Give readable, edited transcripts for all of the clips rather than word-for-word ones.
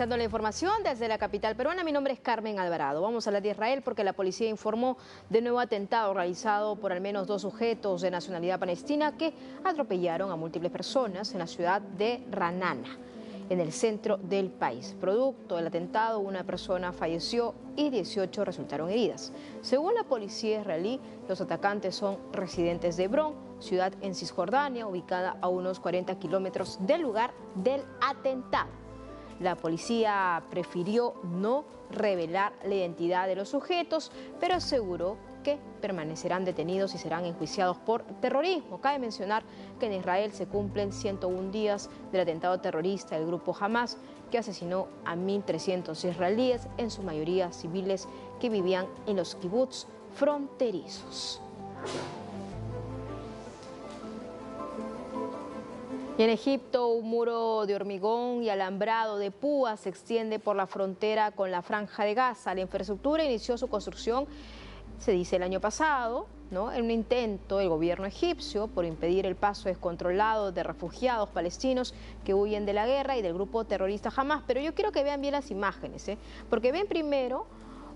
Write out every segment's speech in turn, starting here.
Actualizando la información desde la capital peruana, mi nombre es Carmen Alvarado. Vamos a hablar de Israel porque la policía informó de nuevo atentado realizado por al menos 2 sujetos de nacionalidad palestina que atropellaron a múltiples personas en la ciudad de Ra'anana, en el centro del país. Producto del atentado, una persona falleció y 18 resultaron heridas. Según la policía israelí, los atacantes son residentes de Hebrón, ciudad en Cisjordania, ubicada a unos 40 kilómetros del lugar del atentado. La policía prefirió no revelar la identidad de los sujetos, pero aseguró que permanecerán detenidos y serán enjuiciados por terrorismo. Cabe mencionar que en Israel se cumplen 101 días del atentado terrorista del grupo Hamas, que asesinó a 1.300 israelíes, en su mayoría civiles que vivían en los kibutz fronterizos. Y en Egipto, un muro de hormigón y alambrado de púas se extiende por la frontera con la Franja de Gaza. La infraestructura inició su construcción, se dice, el año pasado, ¿no?, en un intento del gobierno egipcio por impedir el paso descontrolado de refugiados palestinos que huyen de la guerra y del grupo terrorista Hamas. Pero yo quiero que vean bien las imágenes, porque ven primero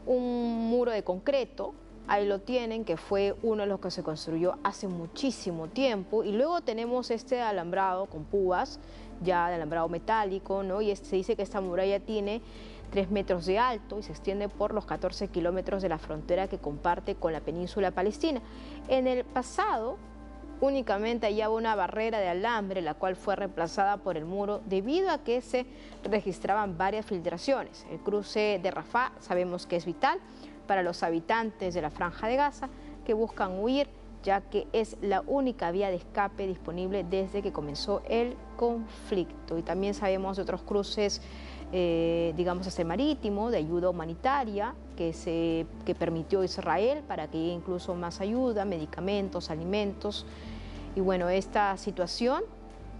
un muro de concreto. Ahí lo tienen, que fue uno de los que se construyó hace muchísimo tiempo. Y luego tenemos este alambrado con púas, ya de alambrado metálico, ¿no? Y se dice que esta muralla tiene 3 metros de alto y se extiende por los 14 kilómetros de la frontera que comparte con la península palestina. En el pasado, únicamente hallaba una barrera de alambre, la cual fue reemplazada por el muro debido a que se registraban varias filtraciones. El cruce de Rafah sabemos que es vital para los habitantes de la Franja de Gaza que buscan huir, ya que es la única vía de escape disponible desde que comenzó el conflicto. Y también sabemos de otros cruces, digamos, este marítimo, de ayuda humanitaria que permitió Israel para que llegue incluso más ayuda, medicamentos, alimentos. Y bueno, esta situación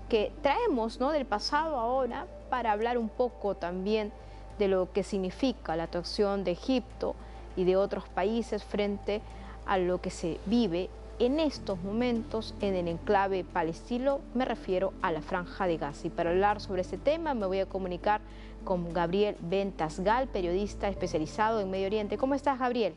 que traemos, ¿no?, del pasado ahora para hablar un poco también de lo que significa la actuación de Egipto y de otros países frente a lo que se vive en estos momentos en el enclave palestino, me refiero a la Franja de Gaza. Y para hablar sobre este tema me voy a comunicar con Gabriel Ventasgal, periodista especializado en Medio Oriente. ¿Cómo estás, Gabriel?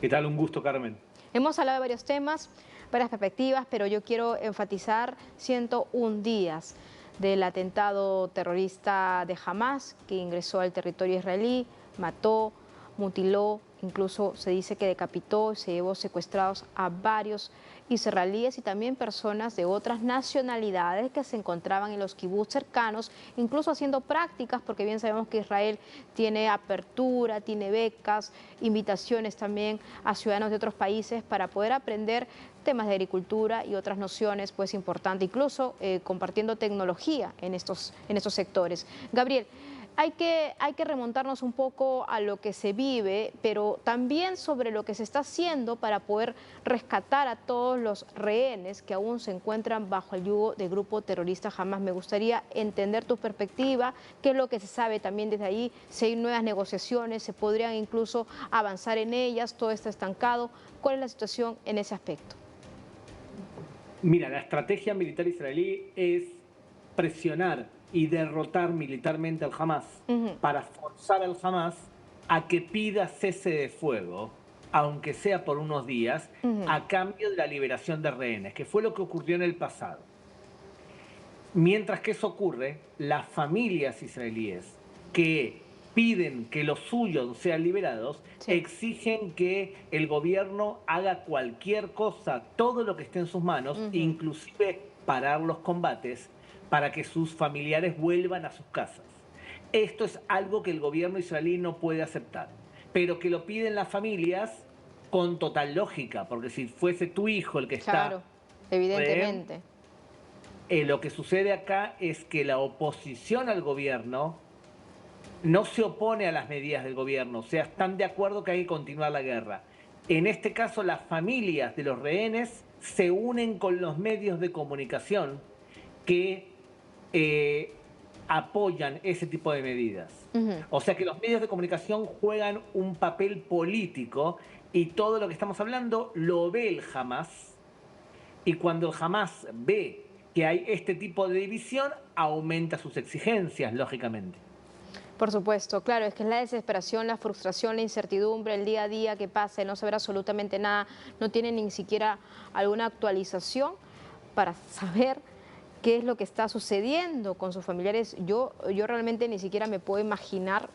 ¿Qué tal? Un gusto, Carmen. Hemos hablado de varios temas, varias perspectivas, pero yo quiero enfatizar 101 días del atentado terrorista de Hamas que ingresó al territorio israelí, mató, mutiló, incluso se dice que decapitó y se llevó secuestrados a varios israelíes y también personas de otras nacionalidades que se encontraban en los kibutz cercanos, incluso haciendo prácticas, porque bien sabemos que Israel tiene apertura, tiene becas, invitaciones también a ciudadanos de otros países para poder aprender temas de agricultura y otras nociones pues importantes, incluso compartiendo tecnología en estos sectores. Gabriel, hay que remontarnos un poco a lo que se vive, pero también sobre lo que se está haciendo para poder rescatar a todos los rehenes que aún se encuentran bajo el yugo del grupo terrorista Hamas. Me gustaría entender tu perspectiva, qué es lo que se sabe también desde ahí, si hay nuevas negociaciones, se podrían incluso avanzar en ellas, todo está estancado. ¿Cuál es la situación en ese aspecto? Mira, la estrategia militar israelí es presionar y derrotar militarmente al Hamas para forzar al Hamas a que pida cese de fuego, aunque sea por unos días, a cambio de la liberación de rehenes, que fue lo que ocurrió en el pasado. Mientras que eso ocurre, las familias israelíes que piden que los suyos sean liberados, exigen que el gobierno haga cualquier cosa, todo lo que esté en sus manos, inclusive parar los combates, para que sus familiares vuelvan a sus casas. Esto es algo que el gobierno israelí no puede aceptar, pero que lo piden las familias con total lógica, porque si fuese tu hijo el que Claro, está... evidentemente. Lo que sucede acá es que la oposición al gobierno no se opone a las medidas del gobierno, o sea, están de acuerdo que hay que continuar la guerra. En este caso, las familias de los rehenes se unen con los medios de comunicación que apoyan ese tipo de medidas. O sea que los medios de comunicación juegan un papel político y todo lo que estamos hablando lo ve el Hamas. Y cuando el Hamas ve que hay este tipo de división, aumenta sus exigencias, lógicamente. Por supuesto, claro, es que es la desesperación, la frustración, la incertidumbre, el día a día que pasa, el no saber absolutamente nada, no tiene ni siquiera alguna actualización para saber qué es lo que está sucediendo con sus familiares. Yo realmente ni siquiera me puedo imaginar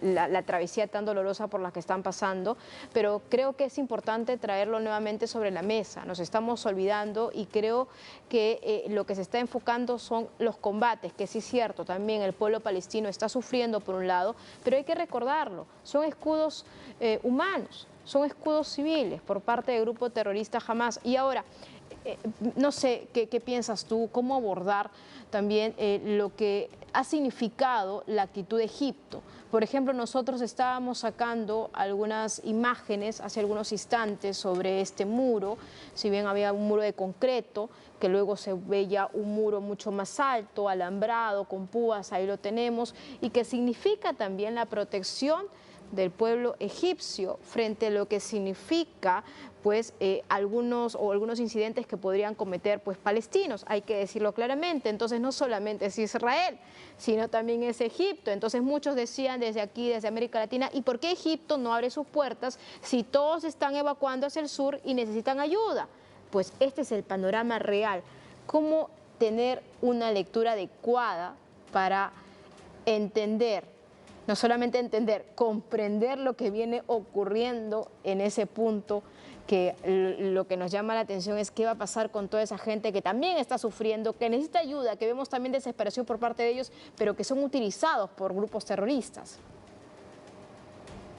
la travesía tan dolorosa por la que están pasando, pero creo que es importante traerlo nuevamente sobre la mesa. Nos estamos olvidando y creo que lo que se está enfocando son los combates, que sí es cierto, también el pueblo palestino está sufriendo por un lado, pero hay que recordarlo, son escudos humanos, son escudos civiles por parte del grupo terrorista Hamas. Y ahora, no sé qué piensas tú, cómo abordar también lo que ha significado la actitud de Egipto. Por ejemplo, nosotros estábamos sacando algunas imágenes hace algunos instantes sobre este muro, si bien había un muro de concreto, que luego se veía un muro mucho más alto, alambrado, con púas, ahí lo tenemos, y que significa también la protección del pueblo egipcio frente a lo que significa pues algunos incidentes que podrían cometer pues palestinos, hay que decirlo claramente. Entonces no solamente es Israel, sino también es Egipto. Entonces muchos decían desde aquí, desde América Latina, ¿y por qué Egipto no abre sus puertas si todos están evacuando hacia el sur y necesitan ayuda? Pues este es el panorama real. ¿Cómo tener una lectura adecuada para entender, no solamente entender, comprender lo que viene ocurriendo en ese punto, que lo que nos llama la atención es qué va a pasar con toda esa gente que también está sufriendo, que necesita ayuda, que vemos también desesperación por parte de ellos, pero que son utilizados por grupos terroristas?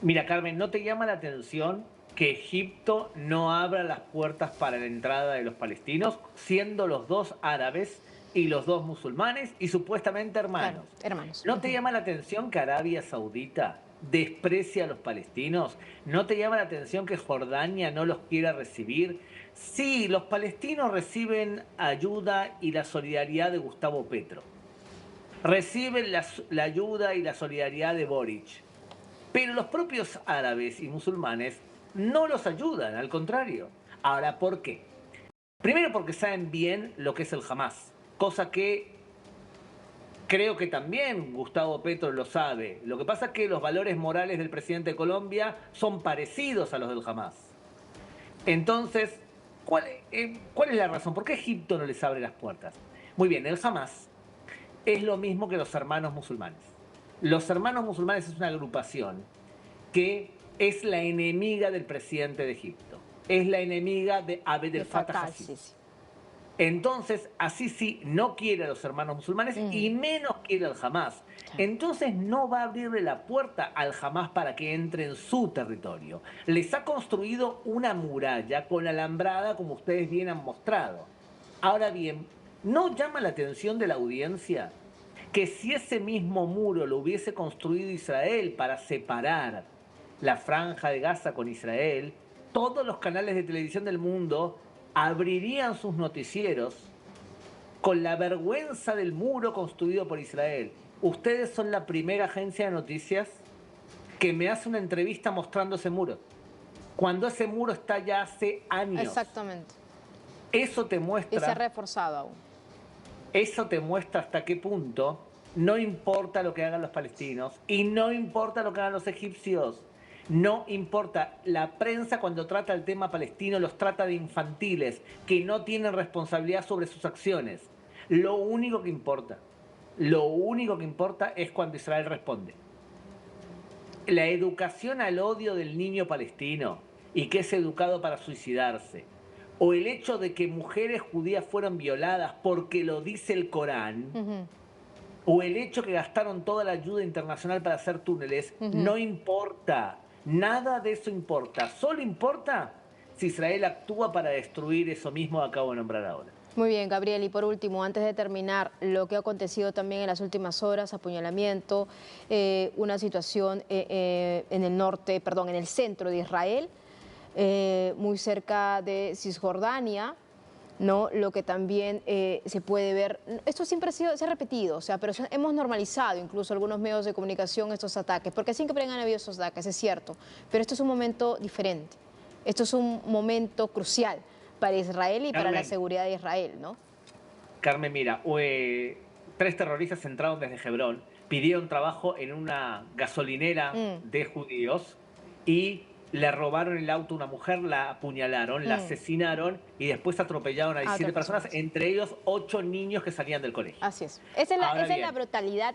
Mira, Carmen, ¿no te llama la atención que Egipto no abra las puertas para la entrada de los palestinos, siendo los dos árabes y los dos musulmanes y supuestamente hermanos? Claro, hermanos. ¿No te llama la atención que Arabia Saudita desprecia a los palestinos? ¿No te llama la atención que Jordania no los quiera recibir? Sí, los palestinos reciben ayuda y la solidaridad de Gustavo Petro. Reciben la ayuda y la solidaridad de Boric. Pero los propios árabes y musulmanes no los ayudan, al contrario. Ahora, ¿por qué? Primero porque saben bien lo que es el Hamas, cosa que creo que también Gustavo Petro lo sabe. Lo que pasa es que los valores morales del presidente de Colombia son parecidos a los del Hamas. Entonces, ¿cuál es la razón? ¿Por qué Egipto no les abre las puertas? Muy bien, el Hamas es lo mismo que los hermanos musulmanes. Los hermanos musulmanes es una agrupación que es la enemiga del presidente de Egipto. Es la enemiga de Abdel Fattah al-Sisi. Entonces, Al-Sisi no quiere a los hermanos musulmanes y menos quiere al Hamas. Entonces no va a abrirle la puerta al Hamas para que entre en su territorio. Les ha construido una muralla con alambrada, como ustedes bien han mostrado. Ahora bien, ¿no llama la atención de la audiencia que si ese mismo muro lo hubiese construido Israel para separar la franja de Gaza con Israel, todos los canales de televisión del mundo abrirían sus noticieros con la vergüenza del muro construido por Israel? Ustedes son la primera agencia de noticias que me hace una entrevista mostrando ese muro, cuando ese muro está ya hace años. Exactamente. Eso te muestra... Y se ha reforzado aún. Eso te muestra hasta qué punto no importa lo que hagan los palestinos y no importa lo que hagan los egipcios. No importa. La prensa, cuando trata el tema palestino, los trata de infantiles, que no tienen responsabilidad sobre sus acciones. Lo único que importa es cuando Israel responde. La educación al odio del niño palestino y que es educado para suicidarse, o el hecho de que mujeres judías fueron violadas porque lo dice el Corán, o el hecho que gastaron toda la ayuda internacional para hacer túneles, no importa. Nada de eso importa. Solo importa si Israel actúa para destruir eso mismo que acabo de nombrar ahora. Muy bien, Gabriel. Y por último, antes de terminar, lo que ha acontecido también en las últimas horas, apuñalamiento, una situación en el norte, perdón, en el centro de Israel, muy cerca de Cisjordania, ¿no? Lo que también se puede ver, esto siempre se ha repetido, o sea, pero hemos normalizado incluso algunos medios de comunicación estos ataques, porque siempre han habido estos ataques, es cierto, pero esto es un momento diferente, esto es un momento crucial para Israel y para la seguridad de Israel, ¿no? Carmen, mira, 3 terroristas entraron desde Hebrón pidieron trabajo en una gasolinera de judíos y le robaron el auto a una mujer, la apuñalaron, la asesinaron y después atropellaron a 17 personas, entre ellos 8 niños que salían del colegio. Así es. Esa es la brutalidad,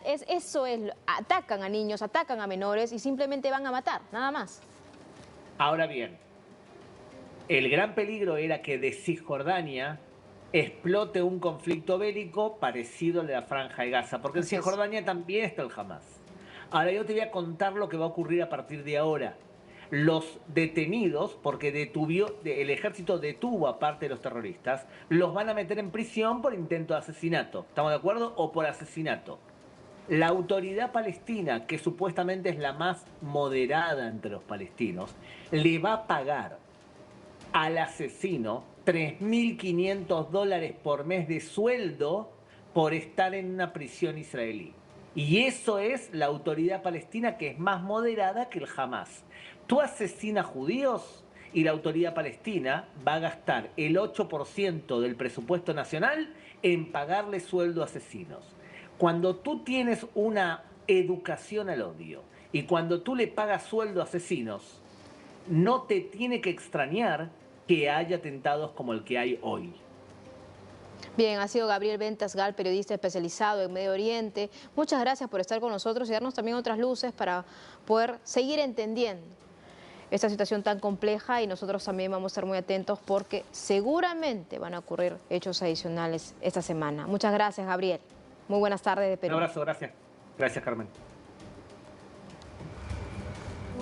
atacan a niños, atacan a menores y simplemente van a matar, nada más. Ahora bien, el gran peligro era que de Cisjordania explote un conflicto bélico parecido al de la Franja de Gaza, porque en Cisjordania también está el Hamas. Ahora yo te voy a contar lo que va a ocurrir a partir de ahora. Los detenidos, porque el ejército detuvo a parte de los terroristas, los van a meter en prisión por intento de asesinato. ¿Estamos de acuerdo? O por asesinato. La autoridad palestina, que supuestamente es la más moderada entre los palestinos, le va a pagar al asesino $3.500 por mes de sueldo por estar en una prisión israelí. Y eso es la autoridad palestina, que es más moderada que el Hamas. Tú asesinas judíos y la autoridad palestina va a gastar el 8% del presupuesto nacional en pagarle sueldo a asesinos. Cuando tú tienes una educación al odio y cuando tú le pagas sueldo a asesinos, no te tiene que extrañar que haya atentados como el que hay hoy. Bien, ha sido Gabriel Ventas-Gal, periodista especializado en Medio Oriente. Muchas gracias por estar con nosotros y darnos también otras luces para poder seguir entendiendo esta situación tan compleja, y nosotros también vamos a estar muy atentos porque seguramente van a ocurrir hechos adicionales esta semana. Muchas gracias, Gabriel. Muy buenas tardes de Perú. Un abrazo, gracias. Gracias, Carmen.